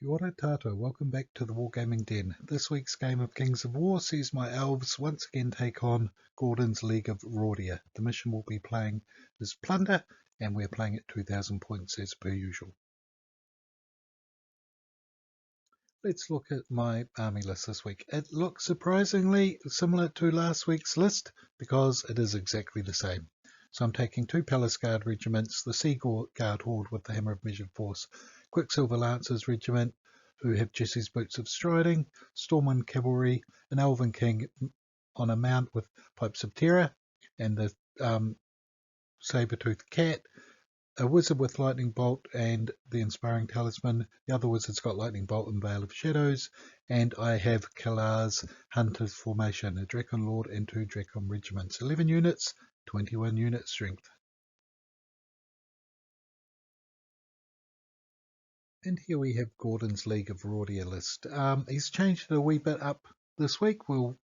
Kia ora tātou, welcome back to the Wargaming Den. This week's game of Kings of War sees my Elves once again take on Gordon's League of Rhordia. The mission we'll be playing is Plunder, and we're playing at 2,000 points as per usual. Let's look at my army list this week. It looks surprisingly similar to last week's list because it is exactly the same. So I'm taking 2 Palace Guard regiments, the Sea Guard Horde with the Hammer of Measured Force, Quicksilver Lancers regiment who have Jesse's Boots of Striding, Stormwind Cavalry, an Elven King on a mount with Pipes of Terror, and the Saber-toothed Cat, a wizard with Lightning Bolt and the Inspiring Talisman. The other wizard's got Lightning Bolt and Veil of Shadows. And I have Kalar's Hunter's Formation, a Drakon Lord and 2 Drakon regiments. 11 units, 21 unit strength. And here we have Gordon's League of Rhordia list. He's changed it a wee bit up this week. We'll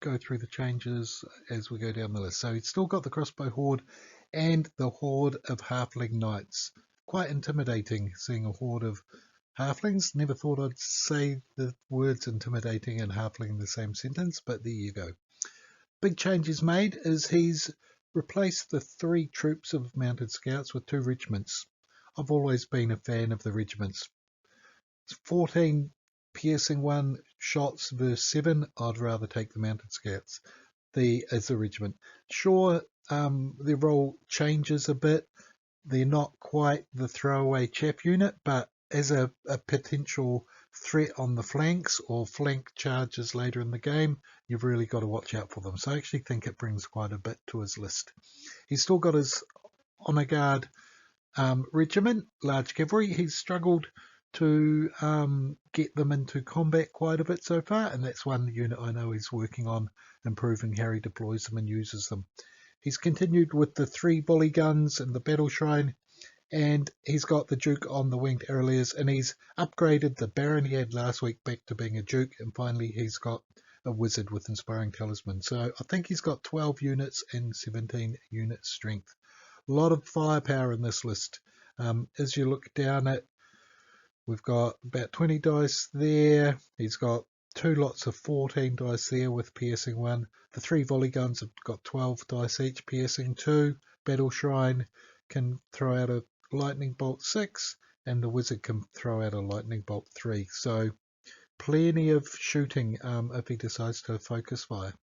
go through the changes as we go down the list. So he's still got the Crossbow Horde and the Horde of Halfling Knights. Quite intimidating seeing a horde of halflings. Never thought I'd say the words intimidating and halfling in the same sentence, but there you go. Big changes made is he's replaced the 3 troops of mounted scouts with 2 regiments. I've always been a fan of the regiments. 14 piercing 1 shots versus 7. I'd rather take the mounted scouts as the regiment. Sure, their role changes a bit. They're not quite the throwaway chaff unit, but as a potential threat on the flanks or flank charges later in the game, you've really got to watch out for them. So I actually think it brings quite a bit to his list. He's still got his Honour Guard regiment, large cavalry. He's struggled to get them into combat quite a bit so far, and that's one unit I know he's working on improving how he deploys them and uses them. He's continued with the 3 volley guns and the battle shrine, and he's got the Duke on the winged arrows, and he's upgraded the Baron he had last week back to being a Duke, and finally he's got a wizard with Inspiring Talisman. So I think he's got 12 units and 17 unit strength. A lot of firepower in this list. As you look down it, we've got about 20 dice there. He's got 2 lots of 14 dice there with piercing 1. The 3 volley guns have got 12 dice each, piercing 2. Battle Shrine can throw out a lightning bolt 6, and the wizard can throw out a lightning bolt 3. So plenty of shooting if he decides to focus fire.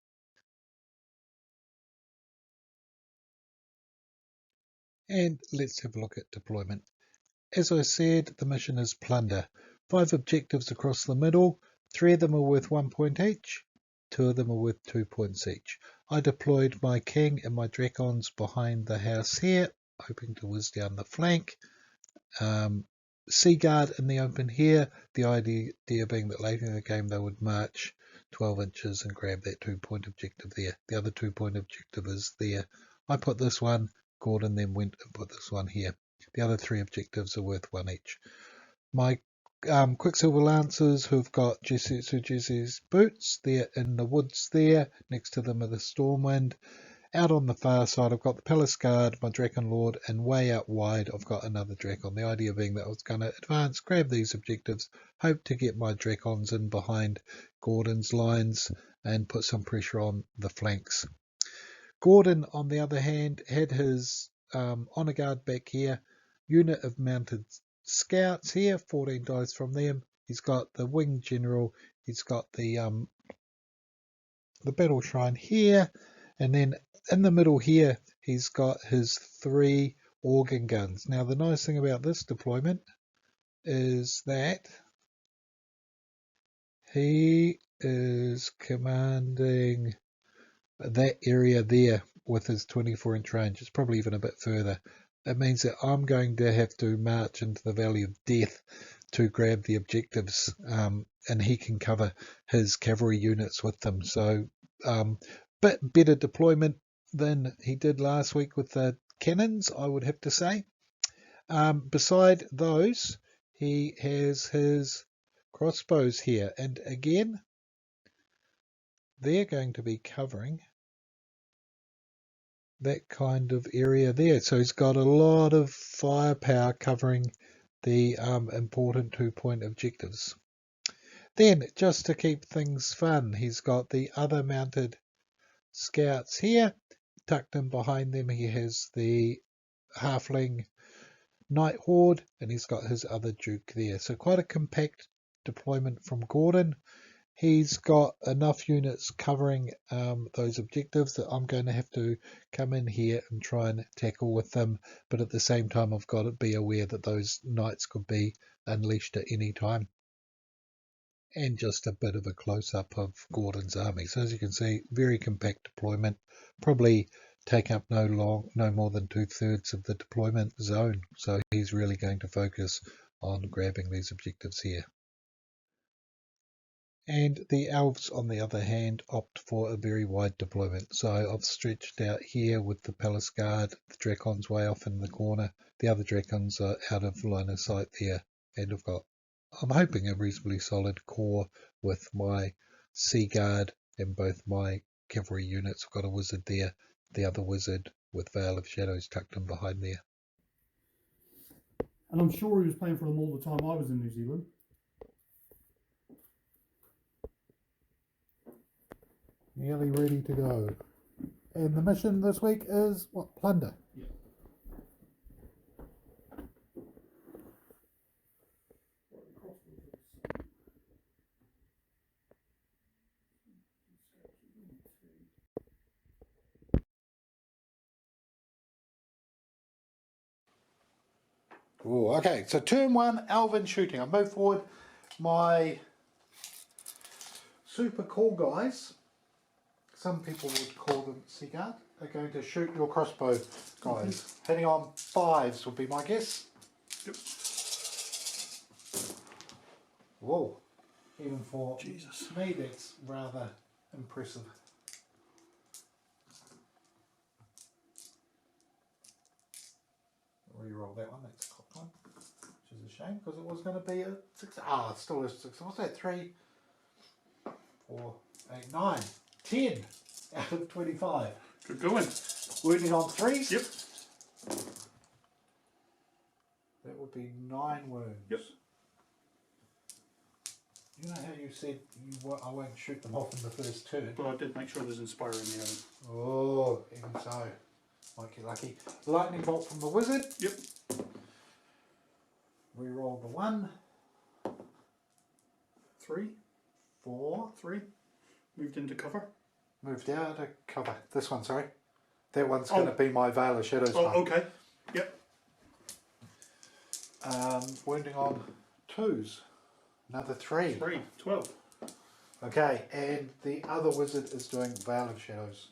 And let's have a look at deployment. As I said, the mission is Plunder. 5 objectives across the middle. 3 of them are worth 1 point each. 2 of them are worth 2 points each. I deployed my king and my Drakons behind the house here, hoping to whiz down the flank. Sea Guard in the open here. The idea being that later in the game they would march 12 inches and grab that 2 point objective there. The other 2 point objective is there. I put this one. Gordon then went and put this one here. The other 3 objectives are worth 1 each. My Quicksilver Lancers who've got Jesse's Boots, they're in the woods there. Next to them are the Stormwind. Out on the far side I've got the Palace Guard, my Drakon Lord, and way out wide I've got another Drakon. The idea being that I was going to advance, grab these objectives, hope to get my Drakons in behind Gordon's lines and put some pressure on the flanks. Gordon, on the other hand, had his Honour Guard back here, unit of mounted scouts here, 14 dice from them. He's got the Winged General, he's got the Battle Shrine here, and then in the middle here, he's got his 3 organ guns. Now, the nice thing about this deployment is that he is commanding that area there with his 24-inch range. It's probably even a bit further. It means that I'm going to have to march into the Valley of Death to grab the objectives, and he can cover his cavalry units with them. So bit better deployment than he did last week with the cannons, I would have to say. Beside those, he has his crossbows here, and again they're going to be covering that kind of area there. So he's got a lot of firepower covering the important 2-point objectives. Then, just to keep things fun, he's got the other mounted scouts here. Tucked in behind them, he has the halfling Knight Horde, and he's got his other Duke there. So quite a compact deployment from Gordon. He's got enough units covering those objectives that I'm going to have to come in here and try and tackle with them. But at the same time, I've got to be aware that those knights could be unleashed at any time. And just a bit of a close-up of Gordon's army. So as you can see, very compact deployment. Probably take up no more than 2/3 of the deployment zone. So he's really going to focus on grabbing these objectives here. And the Elves, on the other hand, opt for a very wide deployment. So I've stretched out here with the Palace Guard, the Dracon's way off in the corner. The other Dracons are out of line of sight there. And I've got, I'm hoping, a reasonably solid core with my Sea Guard and both my cavalry units. I've got a wizard there, the other wizard with Veil of Shadows tucked in behind there. And I'm sure he was playing for them all the time I was in New Zealand. Nearly ready to go. And the mission this week is what? Plunder. Yeah. Ooh, okay, so turn 1, Elven shooting. I move forward. My super cool guys, some people would call them Sea Guard, are going to shoot your crossbow guys. Hitting on 5s would be my guess. Yep. Whoa, even for Jesus. me that's rather impressive. Reroll that one, that's a cocked one, which is a shame because it was going to be a 6. Ah, it still is 6. What's that? 3, 4, 8, 9, 10 out of 25. Good going. Wounding on 3s? Yep. That would be 9 wounds. Yep. You know how you said I won't shoot them off in the first turn? But I did make sure there's Inspire in the other. Oh, even so. Might get lucky. Lightning bolt from the wizard. Yep. Reroll the 1. 3. 4. 3. Moved into cover. Moved out of cover. This one, sorry. That one's going to be my Veil of Shadows one. Oh, okay. Yep. Wounding on 2s. Another 3. 3. 12. Okay, and the other wizard is doing Veil of Shadows.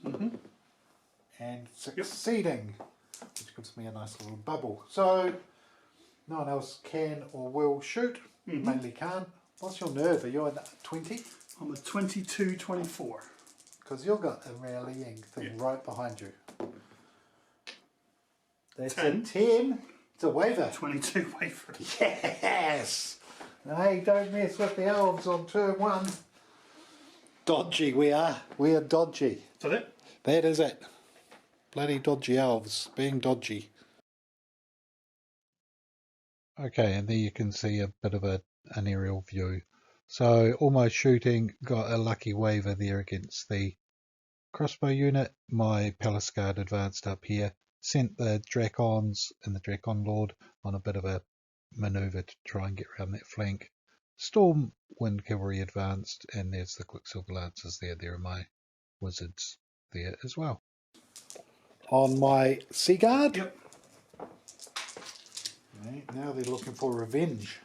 And succeeding, which gives me a nice little bubble. So, no one else can or will shoot. Mainly can't. What's your nerve? Are you at 20? I'm a 22, 24. Because you've got a rallying thing right behind you. That's 10. a 10. It's a waver. 22 waver. Yes! Hey, don't mess with the elves on turn 1. Dodgy we are. We are dodgy. Is that it? That is it. Bloody dodgy elves. Being dodgy. Okay, and there you can see a bit of an aerial view. So almost shooting, got a lucky waver there against the crossbow unit. My Palace Guard advanced up here, sent the Dracons and the Dracon Lord on a bit of a manoeuvre to try and get around that flank. Stormwind Cavalry advanced, and there's the Quicksilver Lancers there. There are my wizards there as well. On my Sea Guard. Yep. Right, now they're looking for revenge.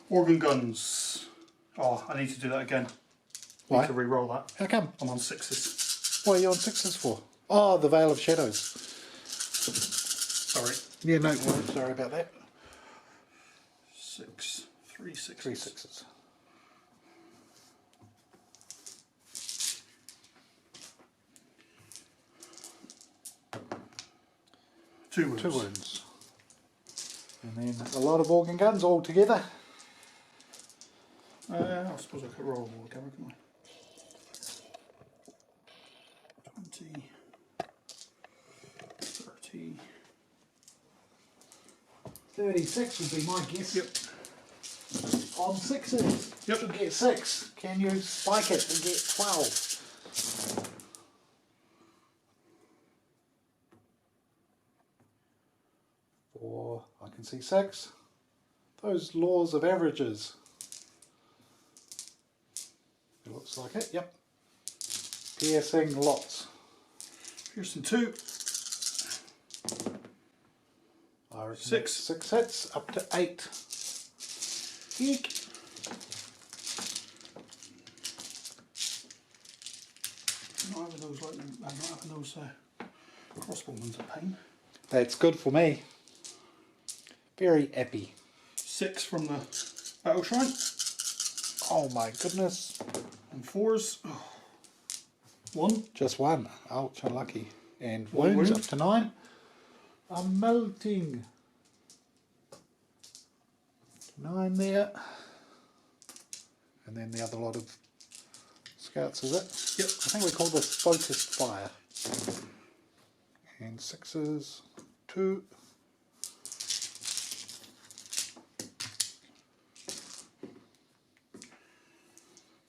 Organ guns. Oh, I need to do that again. Why? Need to re-roll that. How come? I'm on 6s. What are you on 6s for? Oh, the Veil of Shadows. Sorry. Yeah, no, sorry about that. 6. 3 6s. 3 6s. Two wounds. 2 wounds. And then a lot of organ guns all together. I suppose I could roll all together, couldn't I? 20, 30, 36 would be my guess. Yep. On sixes. Yep. Should get 6. Can you spike it and get 12? Four. I can see 6. Those laws of averages. It looks like it. Yep. Piercing lots. Piercing 2. I reckon 6. 6 hits up to 8. Eek. Not having those lightning. I'm not having those crossbowmen's a pain. That's good for me. Very happy. 6 from the battle shrine. Oh my goodness. And 4s. Oh. 1. Just 1. Ouch, unlucky. And One wounds wound. up to 9. I'm melting. 9 there. And then the other lot of scouts, is it? Yep. I think we call this focused fire. And 6s, 2.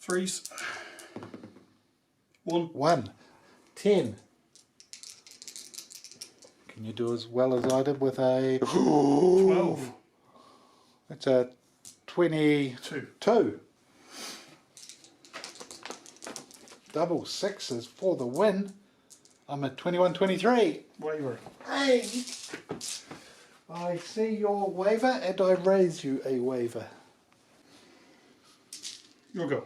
Threes. 1. 1. 10. Can you do as well as I did with a 12. That's a 22. 2. Double 6s for the win. I'm at 21-23. Waver. Hey! I see your waiver and I raise you a waiver. Your go.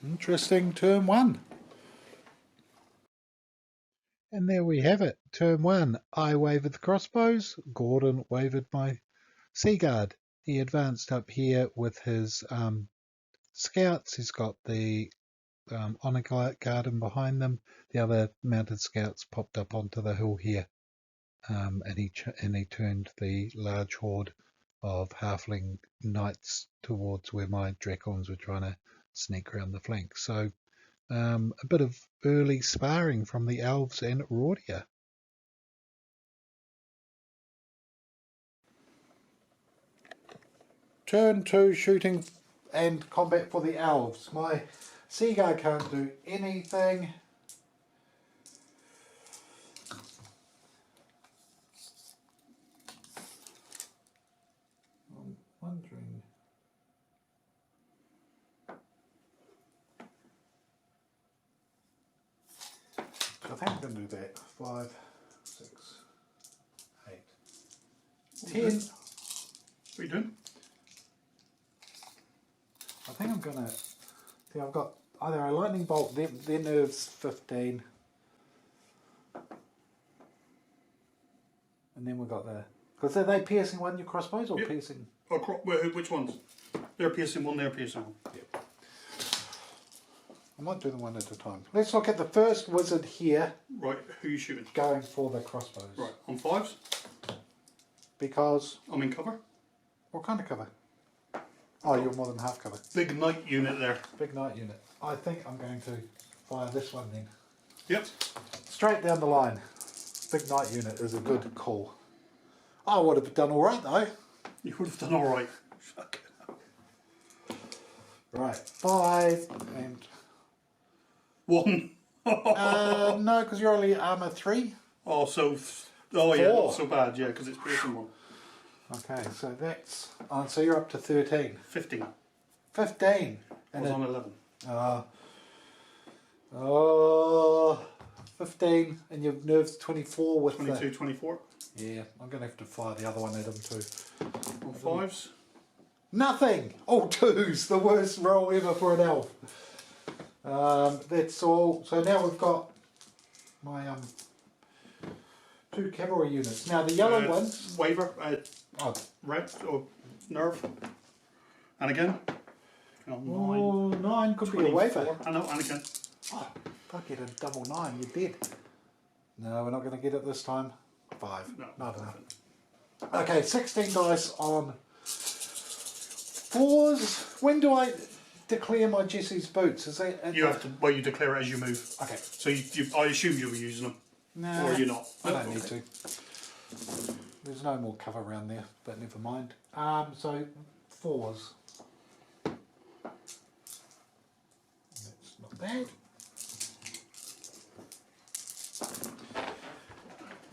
Interesting turn 1. And there we have it. Turn 1. I wavered the crossbows. Gordon wavered my sea guard. He advanced up here with his scouts. He's got the honor garden behind them. The other mounted scouts popped up onto the hill here. And he turned the large horde of halfling knights towards where my dracons were trying to sneak around the flank. So a bit of early sparring from the Elves and Rhordia. Turn 2, shooting and combat for the Elves. My sea guard can't do anything. I'm wondering. I think I'm going to do that. 5, 6, 8, 10. What are you doing? I think I'm going to... See, I've got either a lightning bolt, their nerves 15. And then we've got the... Because are they piercing one, your crossbows, or Yep. piercing... Oh, which ones? They're piercing 1, they're piercing 1. Yep. I might do them one at a time. Let's look at the first wizard here, Right, who are you shooting? going for the crossbows. Right, on 5s. Because... I'm in cover. What kind of cover? Oh, you're more than half cover. Big knight unit there. Big knight unit. I think I'm going to fire this one then. Yep. Straight down the line. Big knight unit is a good call. I would have done alright though. You would have done alright. Right, 5 and... 1. no, because you're only armour 3. Oh, so... Oh yeah, 4. not so bad, yeah, because it's piercing 1. Okay, so that's... Oh, so you're up to 13. 15. 15. I was on 11. Oh, 15, and your nerves 24 with 22, 24. Yeah, I'm going to have to fire the other one at him too. On 5s. Nothing! All 2s, the worst roll ever for an elf. That's all. So now we've got my 2 cavalry units. Now the yellow ones... Waver, Oh, red, or nerve. And again. On 9. oh, 9 could be a waver. I know, and again. Oh, if I get a double 9, you're dead. No, we're not going to get it this time. 5. No, Not enough. Okay, 16 dice on 4s. When do I declare my Jesse's boots? Is that... You have to, well, you declare it as you move. Okay. So I assume you'll be using them. No, Or you're not. I don't need to. there's no more cover around there, but never mind. So 4s. That's not bad.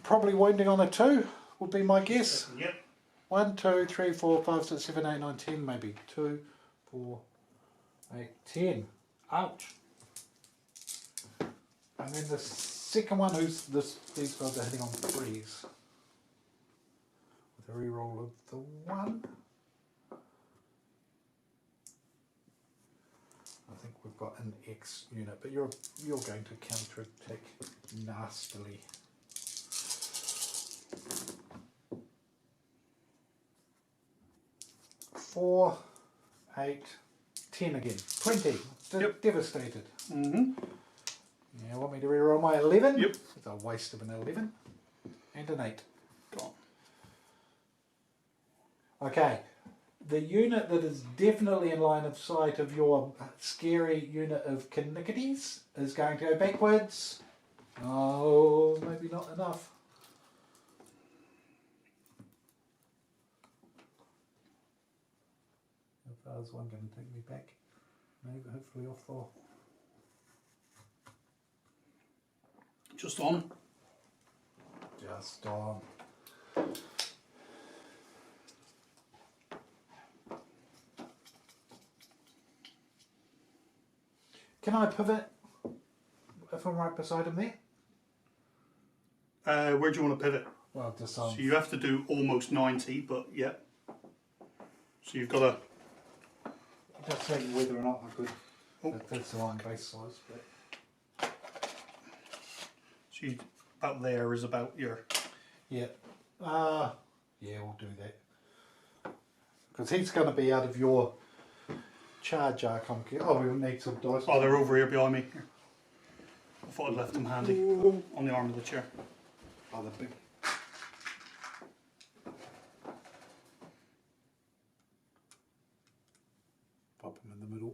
Probably wounding on a 2 would be my guess. Yep. 1, 2, 3, 4, 5, 6, 7, 8, 9, 10 maybe. 2, 4, 8, 10. Ouch. And then the second one, these guys are hitting on 3s. With a reroll of the 1. I think we've got an X unit, but you're going to counter attack nastily. 4, 8, 10 again. 20. Yep. Devastated. Mm-hmm. Yeah, want me to reroll my 11? Yep. It's a waste of an 11. And an 8. Gone. Okay. The unit that is definitely in line of sight of your scary unit of Kinnickities is going to go backwards. Oh, maybe not enough. How far is one going to take me back? Maybe hopefully off the... Just on. Just on. Can I pivot if I'm right beside him there? Where do you want to pivot? Well, just So you have to do almost 90, but yeah. So you've got to... just saying whether or not I could. Oh. That's the wrong base size, but So you, about there is about your... yeah. Yeah, we'll do that. Because he's going to be out of your charge arc. Oh, we'll need some dice. Oh, they're over here behind me. Here. I thought I'd left them handy on the arm of the chair. Oh, the big. Pop them in the middle.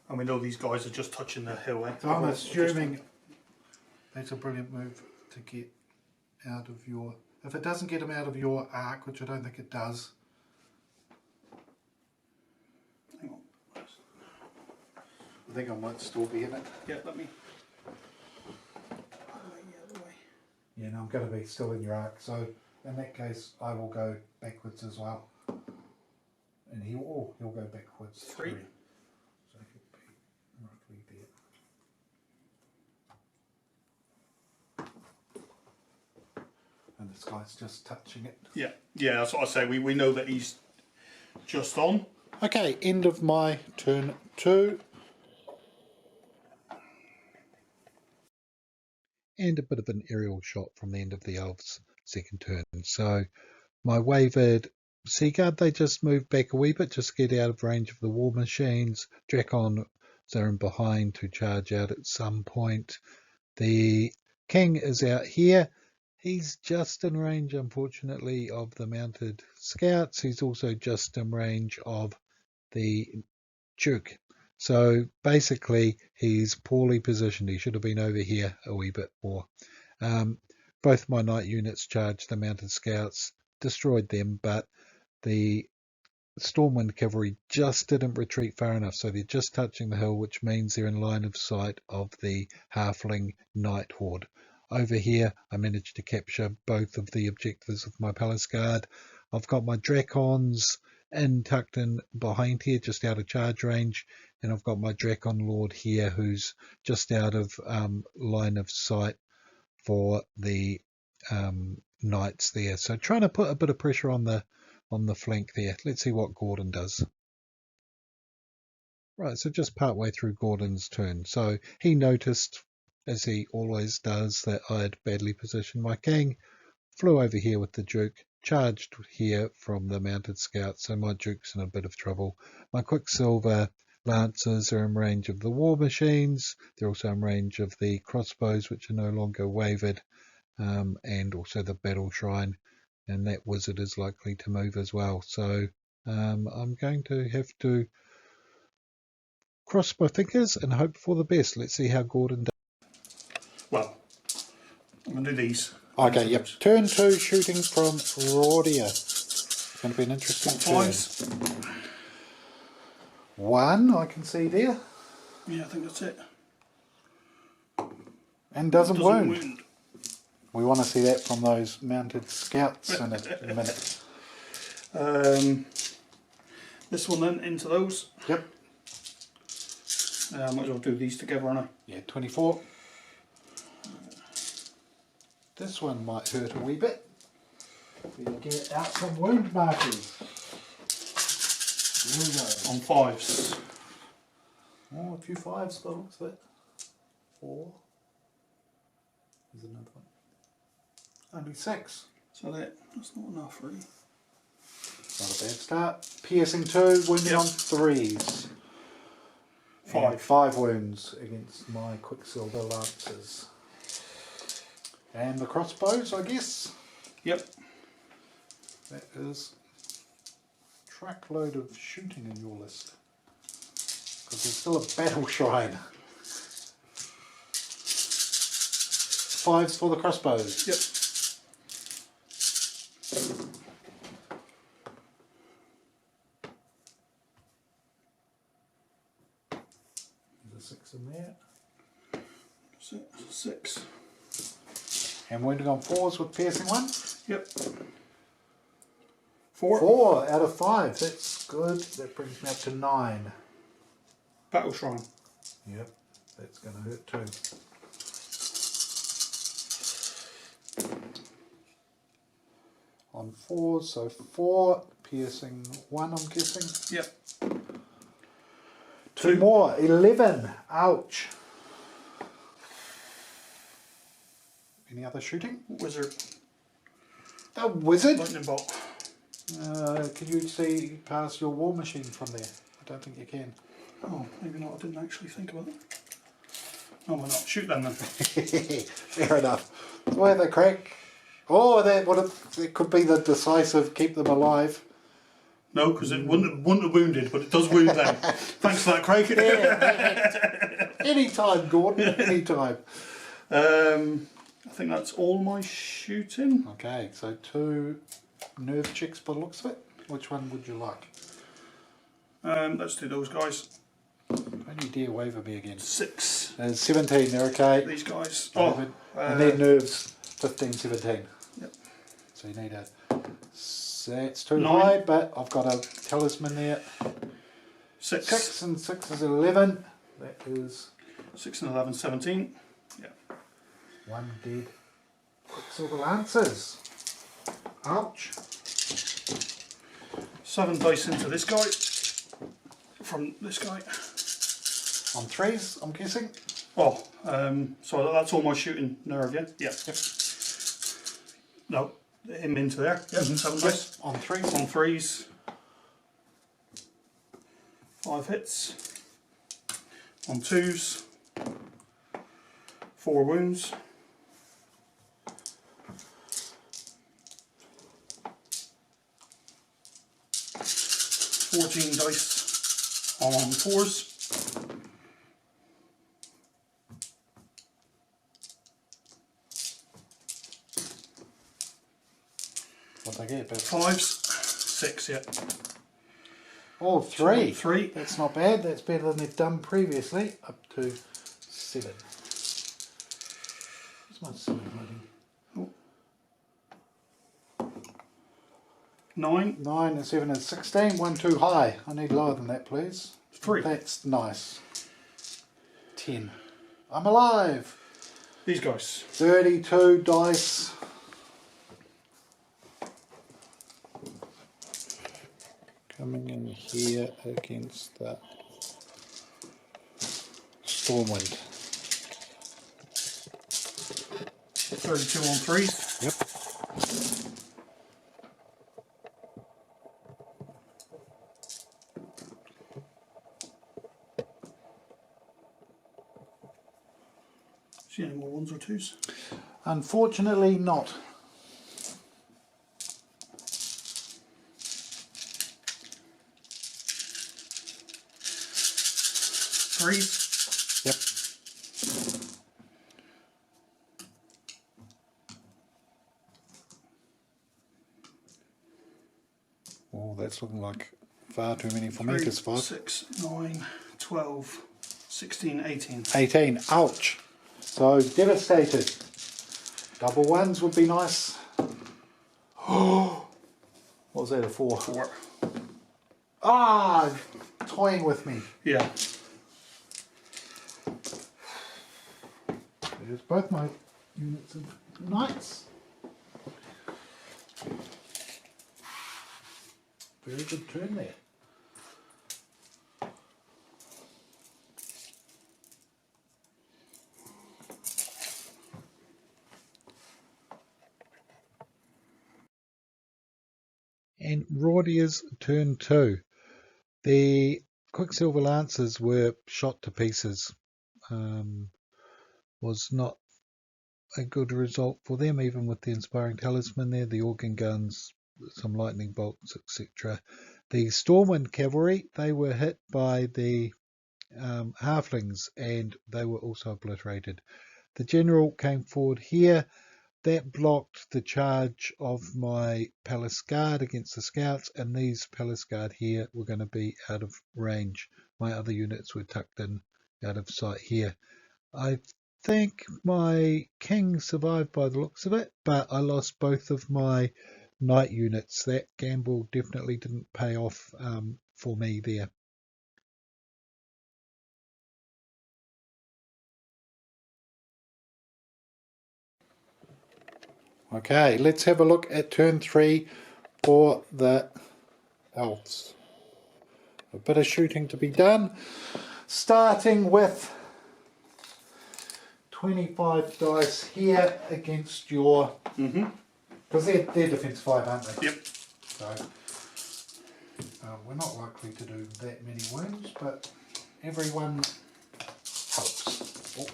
And we know these guys are just touching the hill, eh? So I'm assuming that's a brilliant move to get out of your... If it doesn't get him out of your arc, which I don't think it does... Hang on. I think I might still be in it. Yeah, let me... Yeah, no, I'm going to be still in your arc, so in that case I will go backwards as well. And he'll go backwards. 3. So he'll be roughly there. And this guy's just touching it. Yeah, yeah, that's what I say. We know that he's just on. Okay, end of my turn 2. And a bit of an aerial shot from the end of the Elves' second turn. So my wavered Seaguard, they just moved back a wee bit, just to get out of range of the war machines. Drakons are in behind to charge out at some point. The King is out here. He's just in range, unfortunately, of the mounted scouts. He's also just in range of the Duke. So basically, he's poorly positioned. He should have been over here a wee bit more. Both my knight units charged the mounted scouts, destroyed them, but the Stormwind cavalry just didn't retreat far enough. So they're just touching the hill, which means they're in line of sight of the halfling knight horde. Over here, I managed to capture both of the objectives of my palace guard. I've got my Drakons tucked in behind here, just out of charge range, and I've got my Drakon Lord here, who's just out of line of sight for the knights there. So trying to put a bit of pressure on the flank there. Let's see what Gordon does. Right, so just part way through Gordon's turn. So he noticed, as he always does, that I had badly positioned my king, flew over here with the Duke, charged here from the mounted scouts, so my Duke's in a bit of trouble. My Quicksilver Lancers are in range of the war machines. They're also in range of the crossbows, which are no longer wavered, and also the battle shrine, and that wizard is likely to move as well. So I'm going to have to cross my fingers and hope for the best. Let's see how Gordon does. Well, I'm going to do these. Okay, yep. Turn 2 shooting from Rhordia. It's going to be an interesting turn. 5s. 1, I can see there. Yeah, I think that's it. And doesn't wound. We want to see that from those mounted scouts in a minute. This one then, into those. Yep. Might as well do these together, aren't I? Yeah, 24. This one might hurt a wee bit. We'll get out some wound markers. There we go. On 5s. Oh, a few 5s by the looks of it. 4. There's another one. Only 6. So that's not enough, really. Not a bad start. Piercing 2, wounding on 3s. 5. And 5 wounds against my Quicksilver Lancers. And the crossbows, I guess. Yep. That is a truckload of shooting in your list. Because there's still a battle shrine. 5s for the crossbows. Yep. There's a 6 in there. 6. And wounding on 4s with piercing 1. Yep. 4. 4 out of 5. That's good. That brings me up to 9. Battle Shrine. Yep. That's going to hurt too. On 4s, so 4 piercing 1, I'm guessing. Yep. 2 more. 11. Ouch. Any other shooting? Wizard. The wizard? Lightning bolt. Can you see past your war machine from there? I don't think you can. Oh, maybe not. I didn't actually think about it. Oh, why not? Shoot them then. Fair enough. Where they crack. Oh, it could be the decisive keep them alive. No, because it wouldn't have wounded, but it does wound them. Thanks for that, Craig. Yeah, anytime, Gordon. Anytime. I think that's all my shooting. Okay, so 2 nerve checks by the looks of it. Which one would you like? Let's do those guys. Don't you dare waver me again. 6. There's 17, they're okay. These guys. And their nerves, 15, 17. Yep. So you need a... That's too 9. high, but I've got a talisman there. 6. 6 and 6 is 11. That is 6 and 11, 17. Yeah. 1 dead. Quicksilver Lancers. Ouch. 7 dice into this guy. From this guy. On 3s, I'm guessing. Oh, so that's all my shooting nerve, yeah? Yeah. Yep. No, him into there. Yep, 7 dice. On 3s. On 3s. 5 hits. On 2s. 4 wounds. 14 dice on 4s. What'd I get? About 5s. 6, yeah. Oh, 3. 3. That's not bad. That's better than they've done previously. Up to 7. Where's my 7 hiding? 9. 9 and 7 is 16. 1 too high. I need lower than that, please. 3. That's nice. 10. I'm alive. These guys. 32 dice. Coming in here against the Stormwind. 32 on 3s. Yep. See any more 1s or 2s? Unfortunately not. Threes. Yep. that's looking like far too many for me 3, to survive. 6, 9, 12, 16, 18. 18, ouch. So devastated. Double ones would be nice. What was that, a 4? 4. Ah, toying with me. Yeah. There's both my units of knights. Very good turn there. And Rhordia's turn 2. The Quicksilver Lancers were shot to pieces. Was not a good result for them, even with the Inspiring Talisman there, the organ guns, some lightning bolts, etc. The Stormwind Cavalry, they were hit by the halflings and they were also obliterated. The General came forward here. That blocked the charge of my Palace Guard against the Scouts, and these Palace Guard here were going to be out of range. My other units were tucked in out of sight here. I think my King survived by the looks of it, but I lost both of my Knight units. That gamble definitely didn't pay off for me there. Okay, let's have a look at turn 3 for the Elves. A bit of shooting to be done, starting with 25 dice here against your... Because they're defense 5, aren't they? Yep. So we're not likely to do that many wounds, but everyone helps. Oh.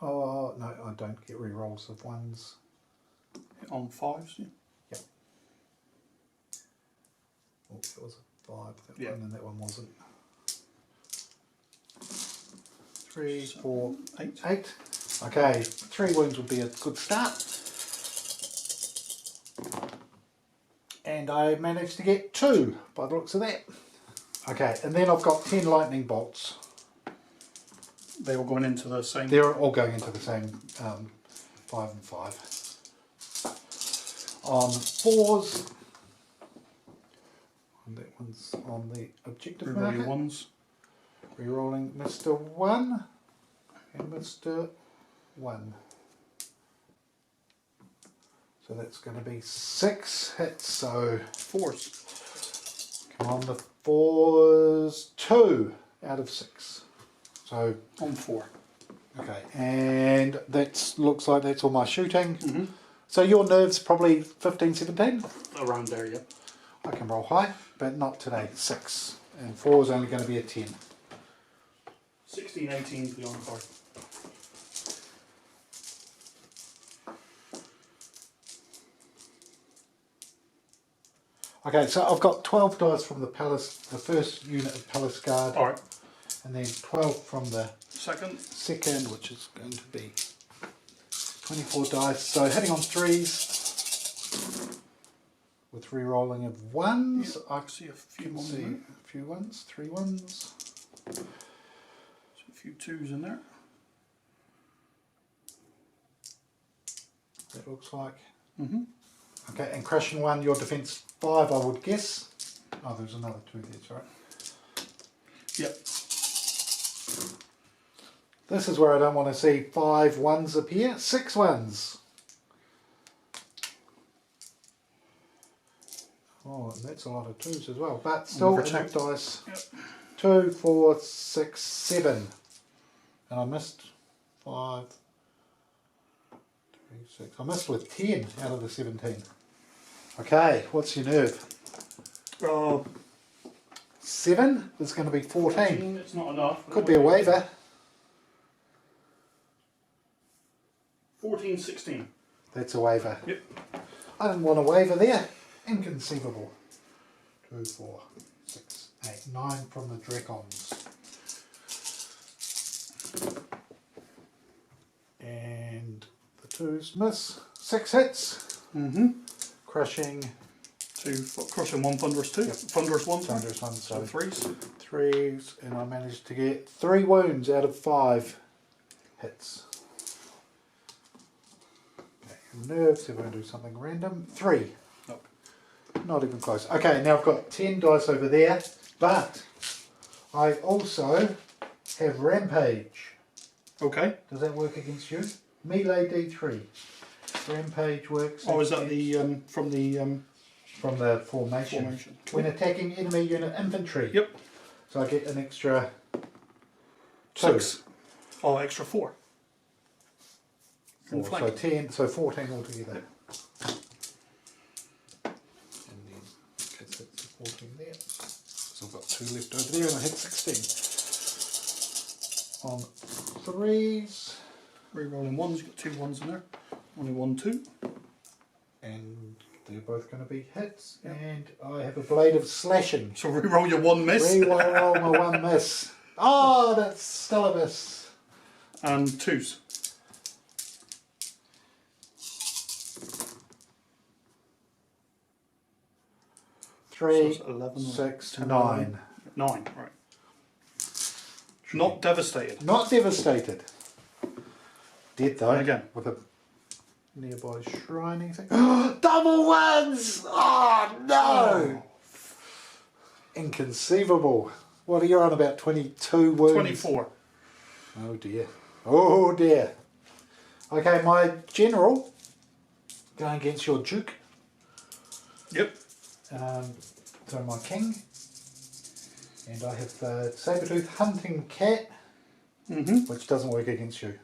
Oh, no, I don't get re-rolls of 1s. On 5s, yeah. Yep. Oh, that was a 5, that Yep. one, and that one wasn't. 3, 4, 8. Okay, 3 wounds would be a good start. And I managed to get 2 by the looks of that. Okay, and then I've got 10 lightning bolts. They all going into the same... They're all going into the same 5 and 5. On 4s, and that one's on the objective Reroll marker. your 1s. Rerolling Mr. 1 and Mr. 1. So that's going to be 6 hits, so 4s. come on, the 4s, 2 out of 6. So On 4. okay, and that looks like that's all my shooting. So your nerves probably 15, 17? Around there, yeah. I can roll high, but not today. 6. And 4 is only going to be a 10. 16, 18 for the on card. Okay, so I've got 12 dice from the Palace, the first unit of Palace Guard. Alright. And then 12 from the Second, which is going to be 24 dice. So hitting on 3s with re-rolling of 1s. I can see a few can more see in there. a few 1s, 3 1s. So a few 2s in there. That looks like. Okay, and crushing 1, your defense 5, I would guess. Oh, there's another 2 there, sorry. Yep. This is where I don't want to see 5 1s appear. 6 1s. Oh, and that's a lot of 2s as well, but still enough dice. Yep. 2, 4, 6, 7. And I missed 5, 3, 6. I missed with 10 out of the 17. Okay, what's your nerve? 7 is going to be 14. It's not enough. Could be a waiver. 14, 16. That's a waiver. Yep. I didn't want a waiver there. Inconceivable. 2, 4, 6, 8, 9 from the Dracons. And the 2s miss. 6 hits. Crushing Crushing 1, thunderous 2. Yep. Thunderous 1. Thunderous 1, So 3s. 3s, and I managed to get 3 wounds out of 5 hits. Okay, nerves, if I do something random. 3. Nope. Not even close. Okay, now I've got 10 dice over there, but I also have Rampage. Okay. Does that work against you? Melee D3. Rampage works. Oh, is that the from the formation? Cool. When attacking enemy unit infantry. Yep. So I get an extra 2. 6. Oh, extra 4. 4. So 10. So 14 altogether. And then that's 14 there. So I've got 2 left over there, and I hit 16. On 3s. Rerolling 1s. You've got 2 1s in there. Only 1, 2. And they're both going to be hits. Yep. And I have a blade of slashing. So reroll your 1 miss. Reroll my 1 miss. Oh, that's still a miss. And 2s. 3, so 11, 6, 10, 9. 9, right. Not devastated. Not devastated. Dead though. And again. With a nearby shrining thing. Double 1s! Oh no! Inconceivable. What are you on about? 22 wounds? 24. Oh dear. Oh dear. Okay, my general going against your duke. Yep. So my king. And I have the saber-tooth hunting cat, which doesn't work against you.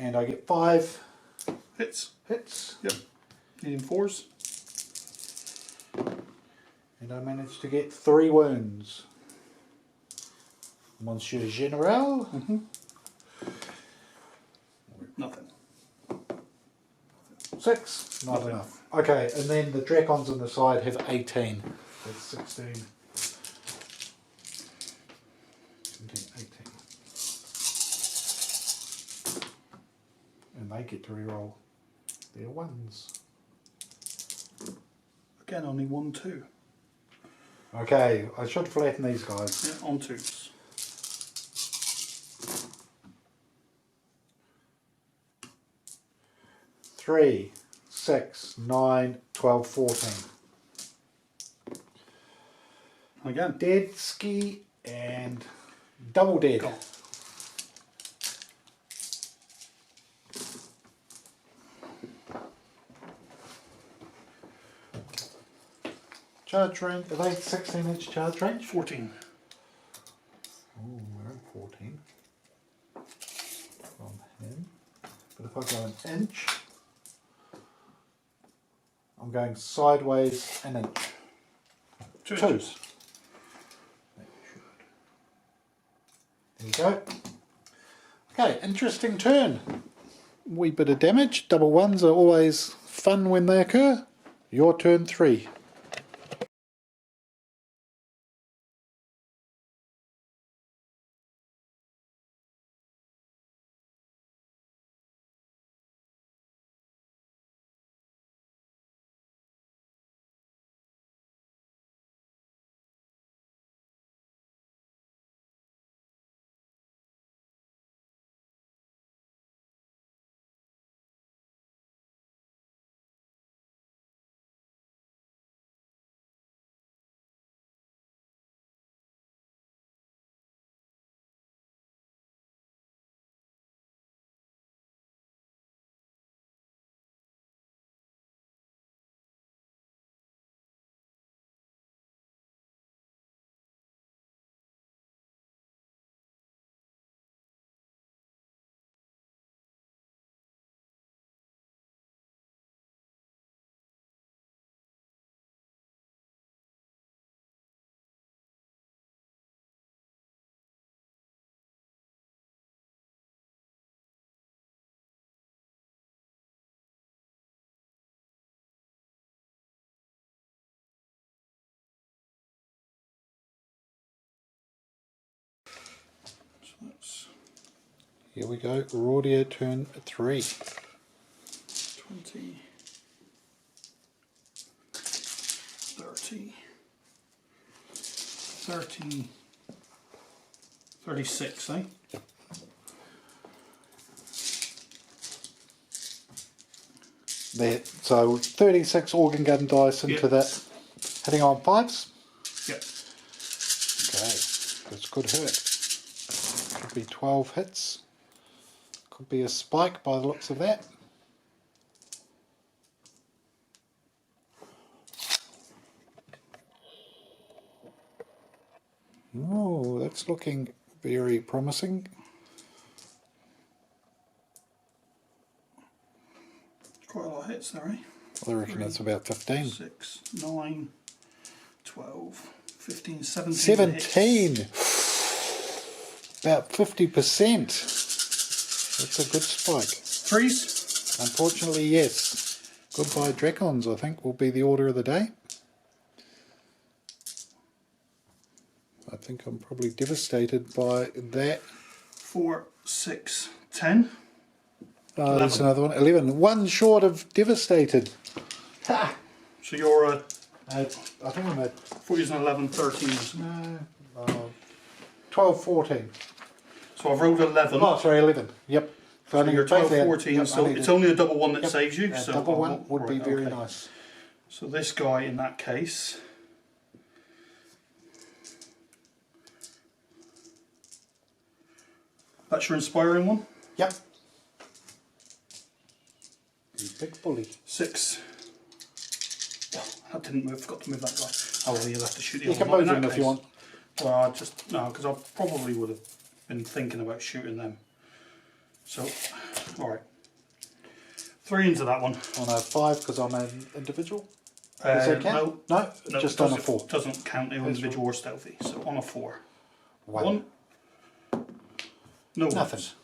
And I get 5 hits. Yep. Needing 4s. And I managed to get 3 wounds. Monsieur General. Nothing. 6. Not enough. Okay, and then the Dracons on the side have 18. That's 16. 17, 18. And they get to reroll their 1s. Again, only 1, 2. Okay, I should flatten these guys. Yeah, on 2s. 3, 6, 9, 12, 14. Again. Dead, ski, and double dead. Go. Charge range, are they 16-inch charge range? 14. Oh, we're at 14 from him. But if I go an inch, I'm going sideways an inch. 2 2. inches. There you go. Okay, interesting turn. Wee bit of damage. Double 1s are always fun when they occur. Your turn 3. So that's Here we go. Rhordia turn 3. 20, 30, 30, 36, eh? There. So 36 organ gun dice into Yeah. that. Hitting on 5s. Yep. Okay, that's good hurt. Could be 12 hits. Could be a spike by the looks of that. Oh, that's looking very promising. Quite a lot of hits there, eh? I reckon it's about 15. 6, 9, 12, 15, 17. 17! About 50%. That's a good spike. 3s? Unfortunately, yes. Goodbye Dracons, I think, will be the order of the day. I think I'm probably devastated by that. 4, 6, 10. There's another one. 11. One short of devastated. Ha! So you're I think I'm at 40s and 11, 13s. no, 12, 14. So I've rolled 11. Oh, sorry, 11. Yep. So you're 12, basically 14. yep, So it's only a double one that saves you. A So double one would be right, very okay. nice. So this guy in that case. That's your inspiring one. Yep. You big bully. 6. Oh, I didn't move. Forgot to move that guy. Oh well, you'll have to shoot the You other can one move in them that if you case. want. Well, I just no, because I probably would have been thinking about shooting them. So, all right. 3 into that one. On a 5 because I'm an individual. Does that count? No, No, just it on a doesn't- 4. Doesn't count individual or stealthy. So on a 4. 1. No Nothing. ones.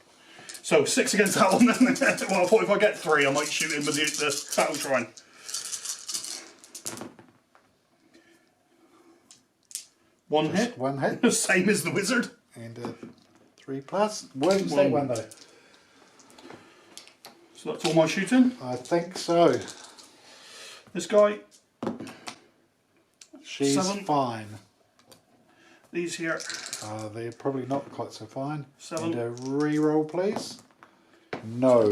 So 6 against that one then. Well, I thought if I get 3 I might shoot him with the battle shrine. One Just hit. one hit. Same as the wizard. And 3 plus. Wins that one though. So that's all my shooting. I think so. This guy. She's 7. fine. These here. They're probably not quite so fine. 7. And a re-roll, please. No.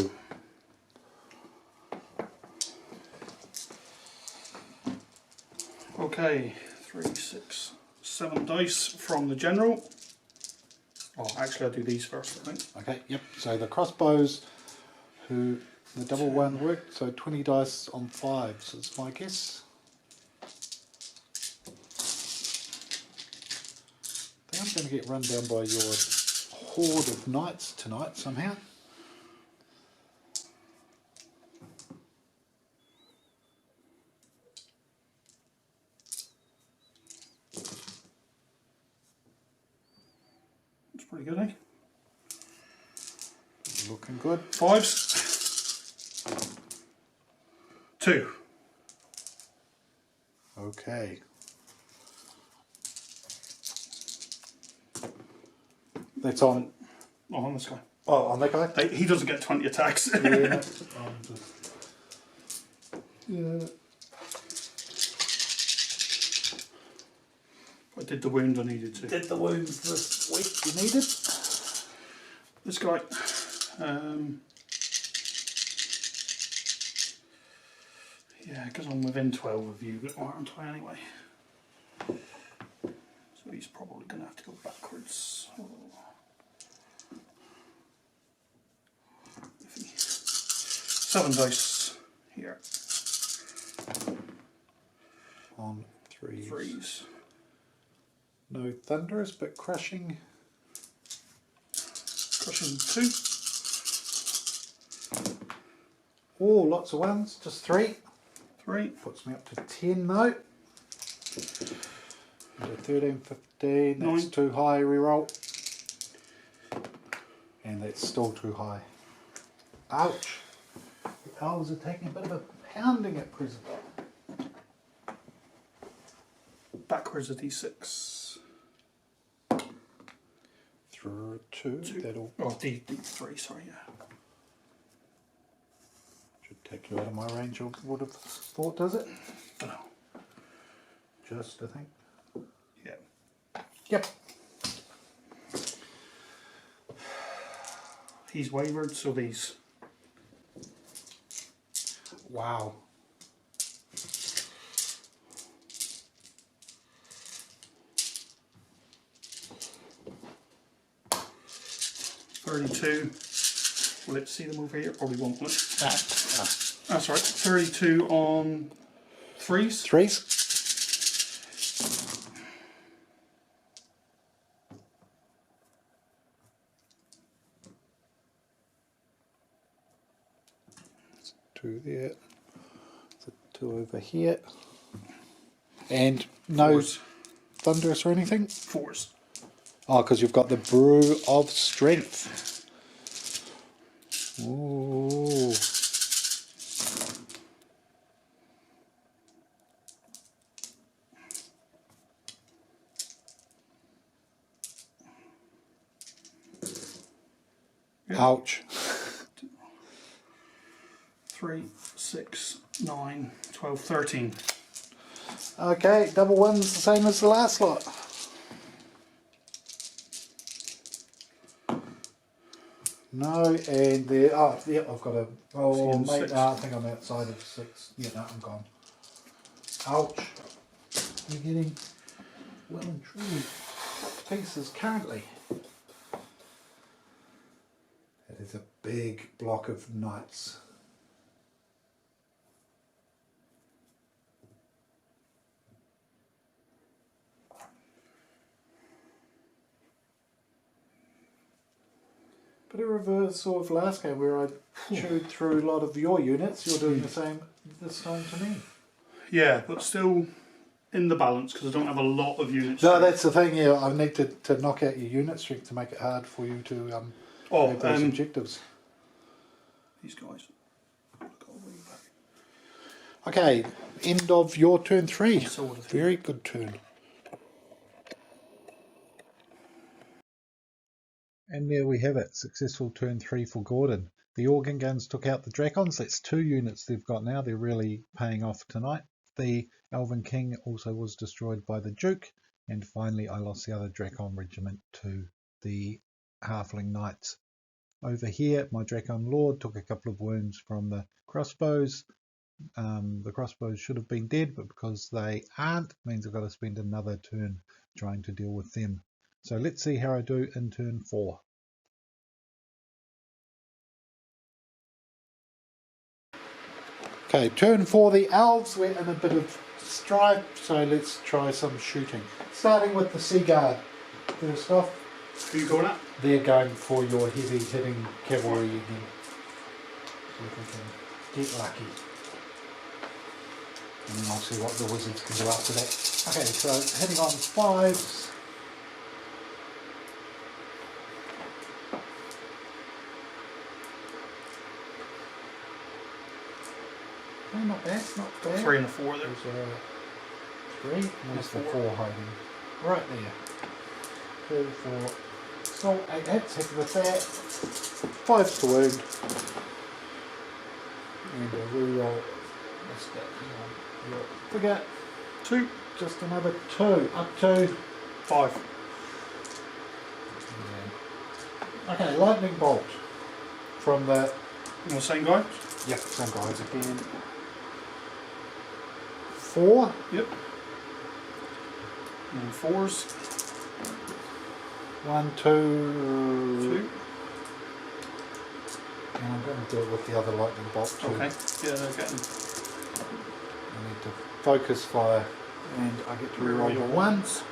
Okay. 3, 6, 7 dice from the general. Oh, actually I'll do these first, I think. Okay, yep. So the crossbows, the double 1 worked, so 20 dice on 5s is my guess. I think I'm going to get run down by your horde of knights tonight somehow. It's pretty good, eh? Looking good. 5s. 2. Okay. That's on. Oh, on this guy. Oh, on that guy? He doesn't get 20 attacks. Yeah. I did the wound I needed to. Did the wounds this week you needed? This guy. Yeah, because I'm within 12 of you, aren't I, anyway? So he's probably going to have to go backwards. Oh. 7 dice here. On 3s. 3s. No thunderous, but crushing. Crushing 2. Oh, lots of 1s, just 3. 3. Puts me up to 10 though. And a 13, 15, that's 9. too high, reroll. And that's still too high. Ouch. The elves are taking a bit of a pounding at present. Backwards a d6. Through 2, that'll Oh, d3, sorry, yeah. should take you out of my range, I would have thought, does it? No. Just, I think. Yeah. Yep. He's wavered, so these. Wow. $32. Will it see them over here? Probably won't. Will it? That's That's right. 32 on threes. threes. Two there. So two over here. And no Fours. thunderous or anything? Fours. Oh, because you've got the brew of strength. Ooh. Yeah. Ouch. 3, 6, 9, 12, 13. Okay, double one's the same as the last lot. No, and there. Oh, yeah, I've got a. Oh, See, mate, six. no, I think I'm outside of 6. Yeah, no, I'm gone. Ouch. You're getting well and truly pieces currently. That is a big block of knights. Bit of reversal of last game where I chewed through a lot of your units. You're doing the same this time to me. Yeah, but still in the balance because I don't have a lot of units. No, that's the thing. Yeah, I need to knock out your unit strength to make it hard for you to have those objectives. These guys. Got way back. Okay, end of your turn 3. So what if- Very good turn. And there we have it, successful turn 3 for Gordon. The organ guns took out the Dracons, that's 2 units they've got now, they're really paying off tonight. The Elven King also was destroyed by the Duke, and finally I lost the other Dracon regiment to the Halfling Knights. Over here, my Dracon Lord took a couple of wounds from the crossbows. The crossbows should have been dead, but because they aren't, means I've got to spend another turn trying to deal with them. So let's see how I do in turn 4. Okay, turn 4, the Elves. We're in a bit of strife, so let's try some shooting. Starting with the Sea Guard. First off, Who you going at? they're going for your heavy hitting cavalry again. See if we can get lucky. And then I'll see what the wizards can do after that. Okay, so hitting on 5s. Oh, not bad, not bad. 3 and a 4 there. There's a 3, there's the 4 hiding. Right there. 2, 4. So 8 hits, hit with that. 5 to wound. And a reroll. What's that? Hang on. Forget. 2, Just another 2. Up to. 5. Yeah. Okay, lightning bolt. From the. You know the same guy? Yep, same guys again. 4. Yep. And 4s. 1, 2. 2. And I'm going to do it with the other lightning bolt too. Okay. Yeah, they're getting. I need to focus fire, and I get to reroll your ones.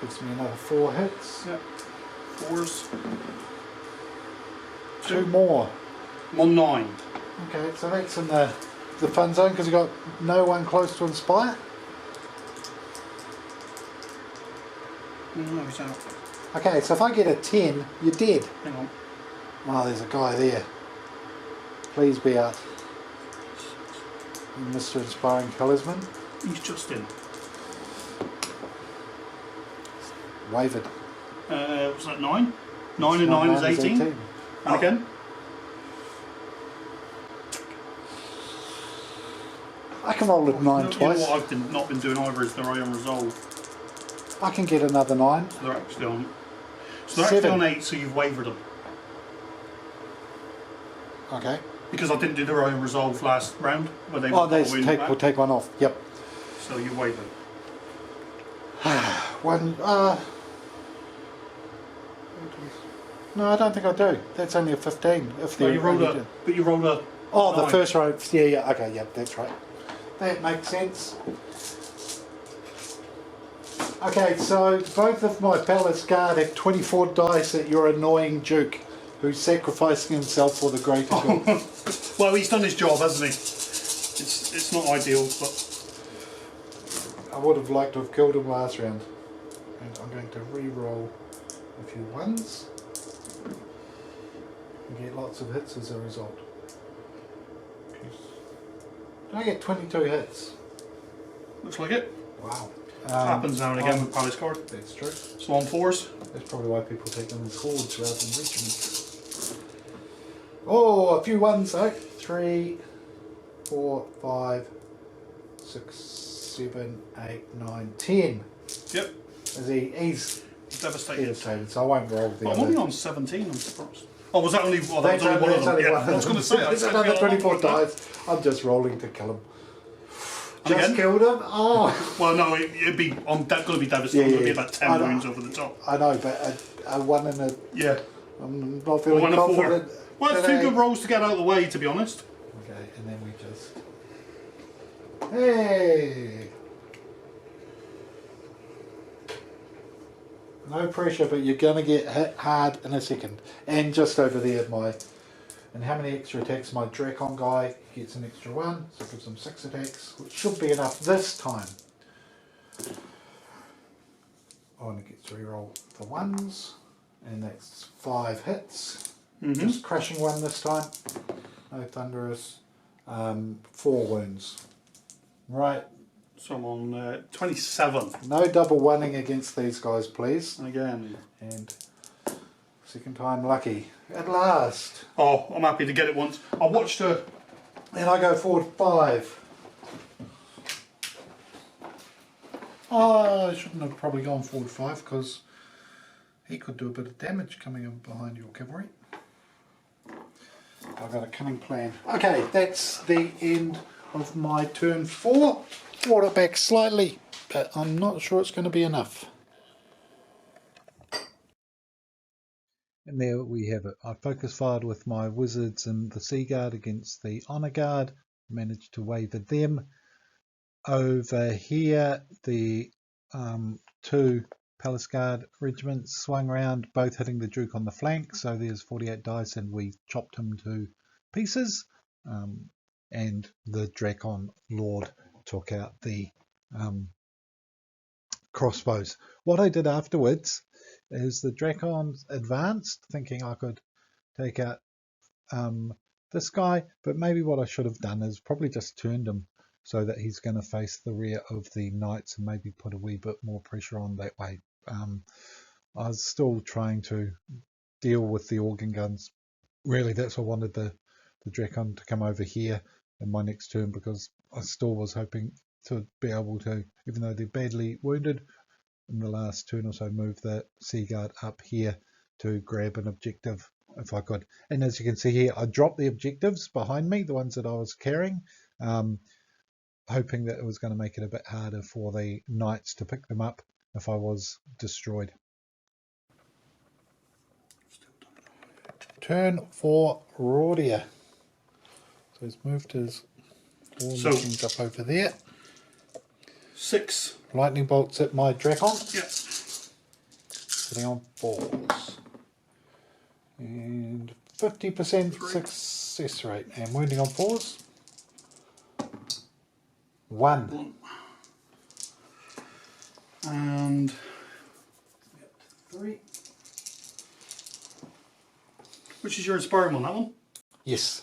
Gives me another 4 hits. Yep. 4s. 2 more. I'm on 9. Okay, so that's in the fun zone because you've got no one close to inspire. No, he's out. Okay, so if I get a 10, you're dead. Hang on. Oh, there's a guy there. Please be out. Mr. Inspiring Talisman. He's just in. Wavered. Was that 9? 9 and 9 is 18. And again? I can roll a 9 You twice. know what I've not been doing either is their Iron Resolve. I can get another 9. So they're actually on. So they're actually on 8, so you've wavered them. Okay. Because I didn't do their Iron Resolve last round. Where they We'll take one off. Yep. So you wavered. One. No, I don't think I do. That's only a 15. If No, you rolled a. But you rolled a. Oh, 9. the first row. Yeah. Okay, yeah, that's right. That makes sense. Okay, so both of my Palace Guard have 24 dice at your annoying Duke, who's sacrificing himself for the greater good. Well, he's done his job, hasn't he? It's not ideal, but I would have liked to have killed him last round. And I'm going to re-roll a few ones. And get lots of hits as a result. Did I get 22 hits? looks like it. Wow. Happens now and again with Palace card. That's true. So on 4s. That's probably why people take them as hordes rather than regiments. Oh, a few ones though. 3, 4, 5, 6, 7, 8, 9, 10. Yep. He's Devastated. devastated, so I won't roll the I'm other. only on 17, I'm surprised. Oh, was that only, well, that That's was only one of them. only Yeah, one I was going to say, There's I another 24 dice. I'm just rolling to kill him. And Just again? killed him? Oh! Well, no, it'd be, I'm going to be devastated. Yeah, It'll be yeah. about 10 I know. wounds over the top. I know, but a 1 in a... Yeah. I'm not feeling One and 4. confident. Well, it's 2 good rolls to get out of the way, to be honest. Okay, and then we just... Hey! No pressure, but you're going to get hit hard in a second. And just over there, and how many extra attacks? My Dracon guy gets an extra 1, so it gives him 6 attacks, which should be enough this time. Oh, and it gets to reroll the 1s, and that's 5 hits. Just crushing 1 this time. No thunderous. 4 wounds. Right. So I'm on 27. No double one-ing against these guys, please. And again. And second time lucky. At last. Oh, I'm happy to get it once. I watched her. And I go forward 5. Oh, I shouldn't have probably gone forward 5 because he could do a bit of damage coming in behind your cavalry. I've got a cunning plan. Okay, that's the end of my turn 4. Brought it back slightly, but I'm not sure it's going to be enough. And there we have it. I focus fired with my wizards and the Sea Guard against the Honor Guard. Managed to waver them. Over here, the 2 Palace Guard regiments swung around, both hitting the Duke on the flank. So there's 48 dice, and we chopped him to pieces. And the Dracon Lord took out the crossbows. What I did afterwards is the Dracon advanced, thinking I could take out this guy, but maybe what I should have done is probably just turned him so that he's going to face the rear of the knights and maybe put a wee bit more pressure on that way. I was still trying to deal with the organ guns. Really, that's what I wanted the Dracon to come over here in my next turn, because I still was hoping to be able to, even though they're badly wounded, in the last turn or so, move the Sea Guard up here to grab an objective if I could. And as you can see here, I dropped the objectives behind me, the ones that I was carrying, hoping that it was going to make it a bit harder for the knights to pick them up if I was destroyed. Turn for Rhordia. So he's moved his war machines up over there. 6. Lightning bolts at my Dracon. Yep. Sitting on 4s. And 50% success rate. And wounding on 4s. 1. And 3. which is your inspiring one, that one? Yes.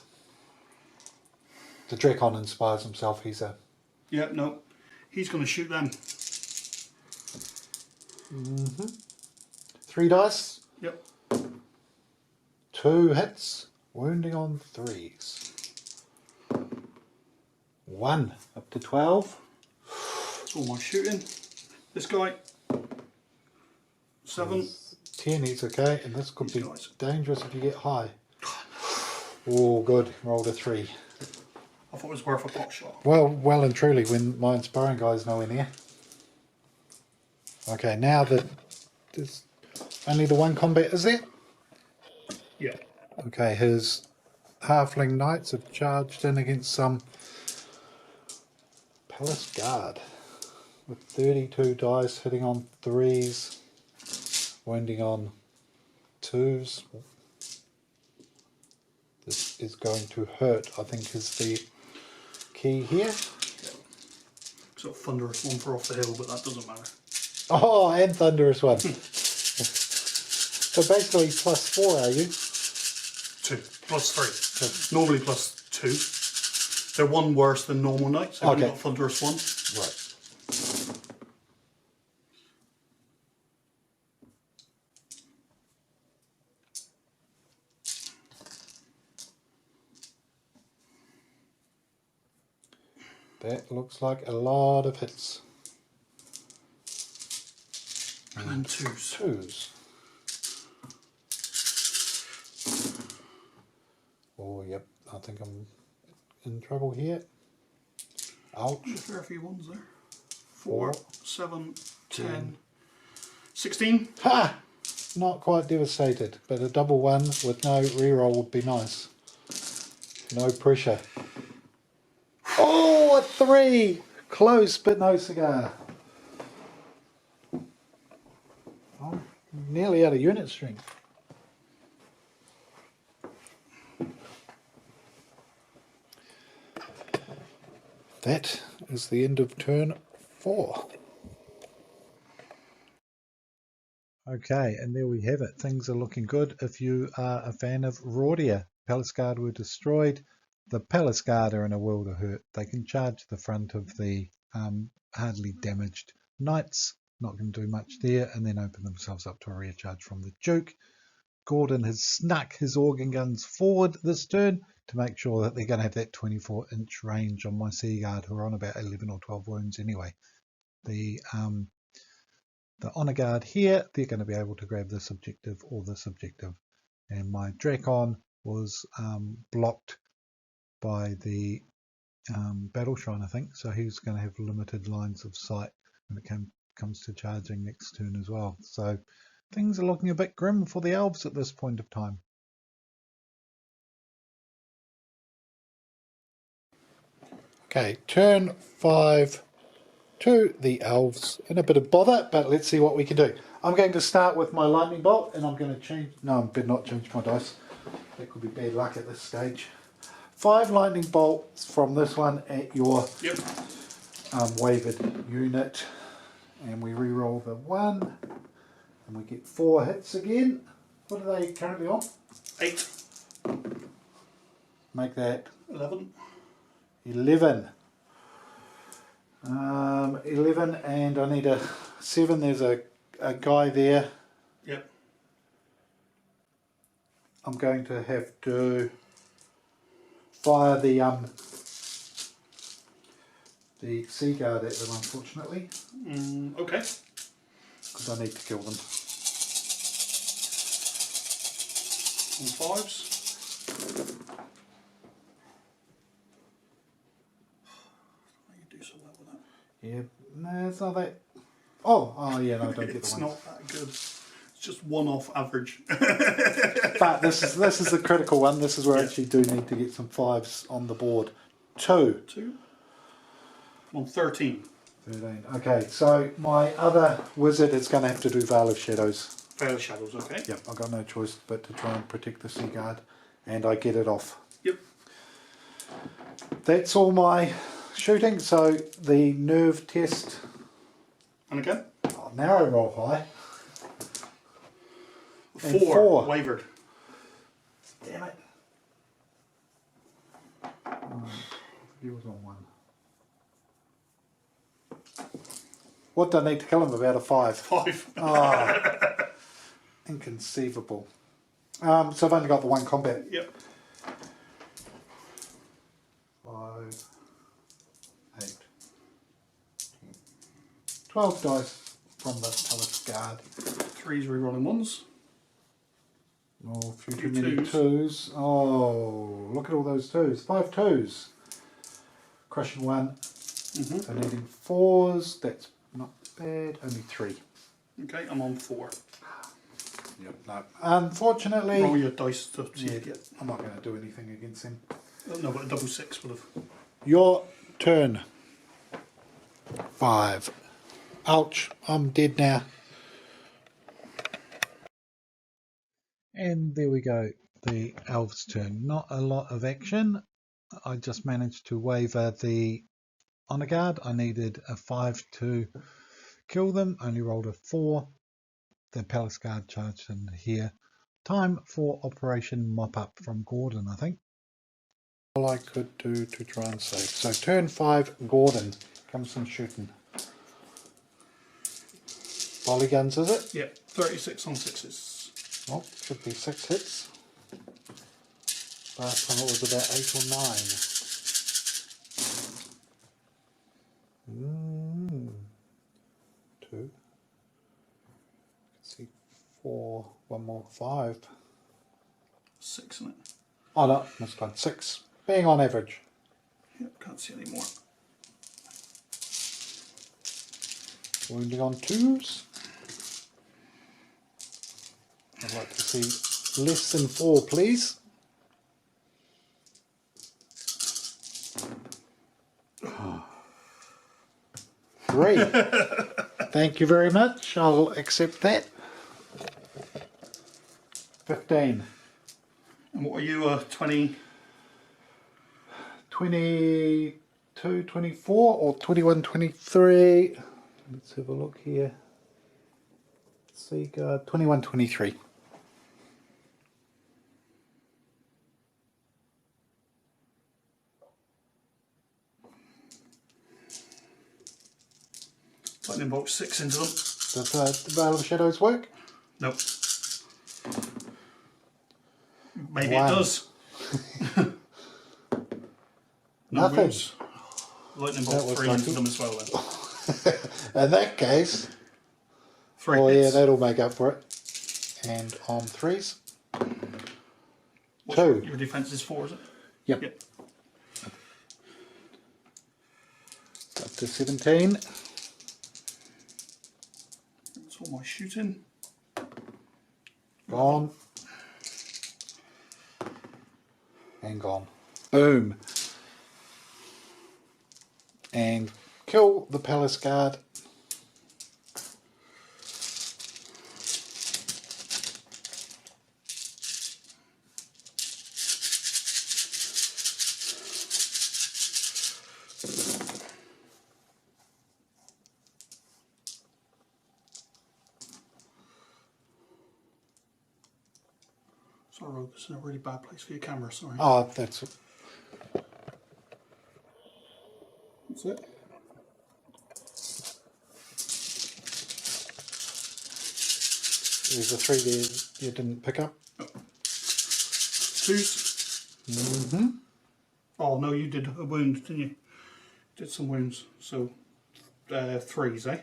The Dracon inspires himself. He's a... Yeah, no. He's going to shoot them. 3 dice. Yep. 2 hits. Wounding on 3s. 1 up to 12. That's all my shooting. This guy, 7. 10 is okay, and this could These be guys. dangerous if you get high. Oh, good. Rolled a 3. I thought it was worth a pot shot. Well and truly when my inspiring guy's nowhere near. Okay, now that there's only the one combat is there? Yeah. Okay, his halfling knights have charged in against some palace guard with 32 dice hitting on 3s, wounding on 2s. This is going to hurt, I think is the key here. Sort of thunderous one for off the hill, but that doesn't matter. Oh, and thunderous one. So basically +4, are you? 2 plus 3. Normally plus 2. They're one worse than normal knights. They've only got thunderous 1. Right. That looks like a lot of hits. And then 2s. 2s. Oh, yep. I think I'm in trouble here. Ouch. A fair few ones there. 4, 4, 7, 10, 16. Ha! Not quite devastated, but a double 1 with no reroll would be nice. No pressure. Oh, a 3! Close, but no cigar. Oh, nearly out of unit strength. That is the end of turn 4. Okay, and there we have it. Things are looking good if you are a fan of Rhordia. Palace Guard were destroyed. The Palace Guard are in a world of hurt. They can charge the front of the hardly damaged knights, not going to do much there, and then open themselves up to a rear charge from the Duke. Gordon has snuck his organ guns forward this turn to make sure that they're going to have that 24-inch range on my Sea Guard, who are on about 11 or 12 wounds anyway. The Honor Guard here, they're going to be able to grab this objective or this objective. And my Drakon was blocked by the Battle Shrine, I think, so he's going to have limited lines of sight when it comes to charging next turn as well. So things are looking a bit grim for the Elves at this point of time. Okay, turn 5 to the Elves in a bit of bother, but let's see what we can do. I'm going to start with my lightning bolt, and I'm going to change. No, I better not change my dice. That could be bad luck at this stage. 5 lightning bolts from this one at your wavered unit, and we re-roll the 1, and we get 4 hits again. What are they currently on? 8. Make that 11. 11. 11, and I need a 7. There's a guy there. Yep. I'm going to have to fire the Sea Guard at them, unfortunately. Okay. Because I need to kill them. On 5s. You do so well with that. Yeah, no, it's not that. Oh yeah, no, don't get It's the one. not that good. It's just one off average. But this is the critical one. This is where I actually do need to get some 5s on the board. 2. 2. On 13. 13. Okay, so my other wizard is going to have to do Veil of Shadows. Veil of Shadows, okay. Yep, I've got no choice but to try and protect the Sea Guard, and I get it off. Yep. That's all my shooting. So the nerve test. And again? Oh, narrow roll high. 4. Wavered. Damn it. He was on 1. What do I need to kill him? About a 5. 5. Oh, inconceivable. So I've only got the 1 combat. Yep. 5, 12 dice from the Palace Guard. 3s rerolling 1s. Oh, a few Few too many twos. twos. Oh, look at all those twos. 5 twos. Crushing 1. So needing 4s. That's not bad. Only 3. Okay, I'm on 4. Yep, no. Unfortunately, Roll your dice to see yeah, if you get. I'm not going to do anything against him. No, but a double 6 would have. Your turn. 5. Ouch, I'm dead now. And there we go, the Elves' turn. Not a lot of action. I just managed to waver the Honor Guard. I needed a 5 to kill them, only rolled a 4. The Palace Guard charged in here. Time for Operation Mop Up from Gordon, I think. All I could do to try and save. So turn 5, Gordon. Comes some shooting. Volley guns, is it? Yeah, 36 on 6s. Oh, should be 6 hits. Last time it was about 8 or 9. 2. Let's see, 4. One more, 5. 6 in it. Oh no, missed one. 6. Being on average. Yep, can't see any more. Wounding on 2s. I'd like to see less than 4, please. Oh. 3. Thank you very much. I'll accept that. 15. And what are you, 20? 22, 24 or 21, 23. Let's have a look here. Sea Guard, 21, 23. Lightning bolt 6 into them. Does the Veil of Shadows work? Nope. Maybe 1. it does. No Nothing. wounds. Lightning That bolt was 3 into lucky. them as well then. In that case, 3 oh hits. yeah, that'll make up for it. And on 3s. What's 2. Your defense is 4, is it? Yep. Yep. Up to 17. That's all my shooting. Gone. And gone. Boom. And kill the Palace Guard. So I wrote this in a really bad place for your camera, sorry. Oh, that's That's it. there's a 3 there you didn't pick up. 2s. Mm-hmm. Oh no, you did a wound, didn't you? Did some wounds. So 3s, eh?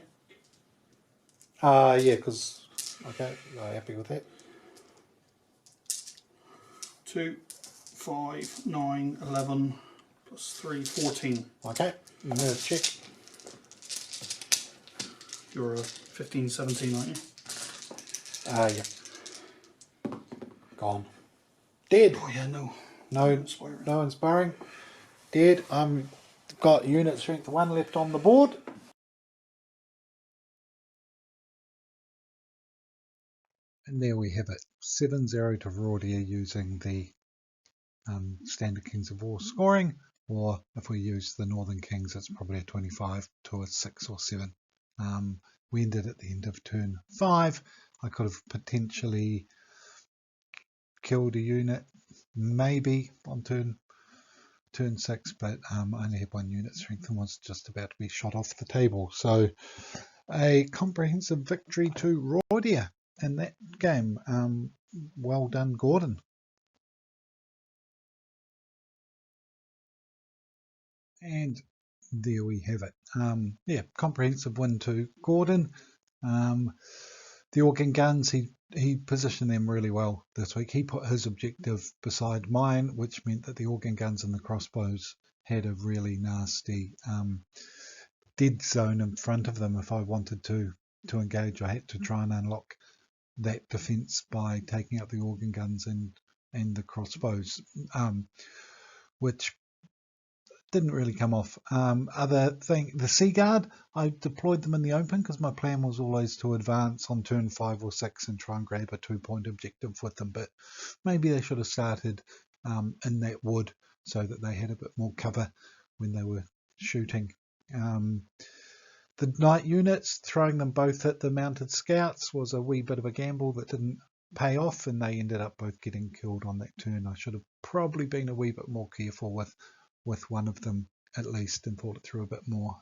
Yeah, because okay, I'm happy with that. 2, 5, 9, 11, plus 3, 14. Okay, I'm gonna check. You're a 15, 17, aren't you? Yeah. Gone. Dead. Oh yeah, no. No, Inspiring. no inspiring. Dead. Got unit strength 1 left on the board. And there we have it. 7-0 to Rhordia using the standard Kings of War scoring, or if we use the Northern Kings, it's probably a 25 to a 6 or 7. We ended at the end of turn 5. I could have potentially killed a unit, maybe on turn 6, but I only had 1 unit strength and was just about to be shot off the table. So a comprehensive victory to Rhordia in that game. Well done, Gordon. And there we have it. Yeah, comprehensive win to Gordon. The organ guns, he positioned them really well this week. He put his objective beside mine, which meant that the organ guns and the crossbows had a really nasty dead zone in front of them. If I wanted to engage, I had to try and unlock that defense by taking out the organ guns and the crossbows, which didn't really come off. Other thing, the Sea Guard, I deployed them in the open because my plan was always to advance on turn 5 or 6 and try and grab a 2-point objective with them, but maybe they should have started in that wood so that they had a bit more cover when they were shooting. The night units, throwing them both at the mounted scouts was a wee bit of a gamble that didn't pay off, and they ended up both getting killed on that turn. I should have probably been a wee bit more careful with one of them at least and thought it through a bit more.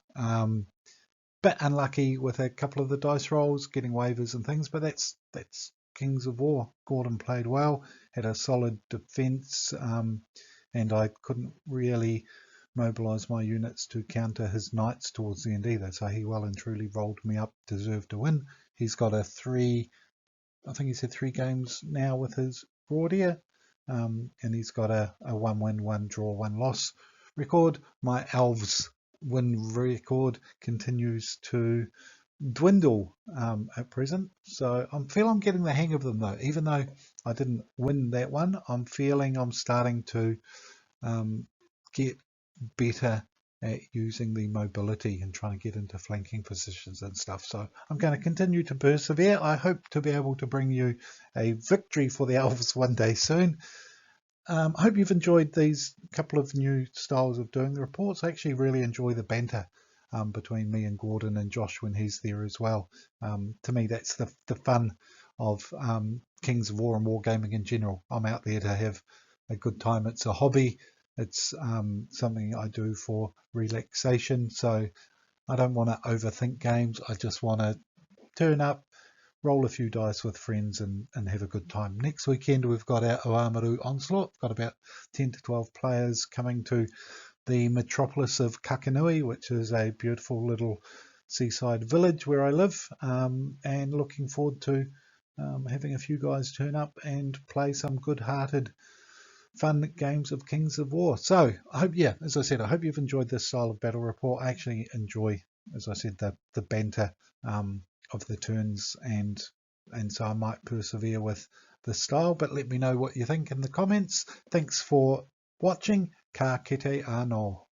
Bit unlucky with a couple of the dice rolls, getting waivers and things, but that's Kings of War. Gordon played well, had a solid defence, and I couldn't really mobilise my units to counter his knights towards the end either, so he well and truly rolled me up, deserved to win. He's got I think he's had 3 games now with his Rhordia, and he's got a 1 win, 1 draw, 1 loss record. My Elves win record continues to dwindle at present, so I feel I'm getting the hang of them though. Even though I didn't win that one, I'm feeling I'm starting to get better at using the mobility and trying to get into flanking positions and stuff. So I'm going to continue to persevere. I hope to be able to bring you a victory for the Elves one day soon. I hope you've enjoyed these couple of new styles of doing the reports. I actually really enjoy the banter between me and Gordon and Josh when he's there as well. To me, that's the fun of Kings of War and wargaming in general. I'm out there to have a good time. It's a hobby. It's something I do for relaxation. So I don't want to overthink games. I just want to turn up, roll a few dice with friends and have a good time. Next weekend we've got our Oamaru Onslaught. We've got about 10 to 12 players coming to the metropolis of Kakanui, which is a beautiful little seaside village where I live, and looking forward to having a few guys turn up and play some good-hearted fun games of Kings of War. So I hope, as I said, I hope you've enjoyed this style of battle report. I actually enjoy, as I said, the banter of the turns, and so I might persevere with the style, but let me know what you think in the comments. Thanks for watching. Ka kite anō.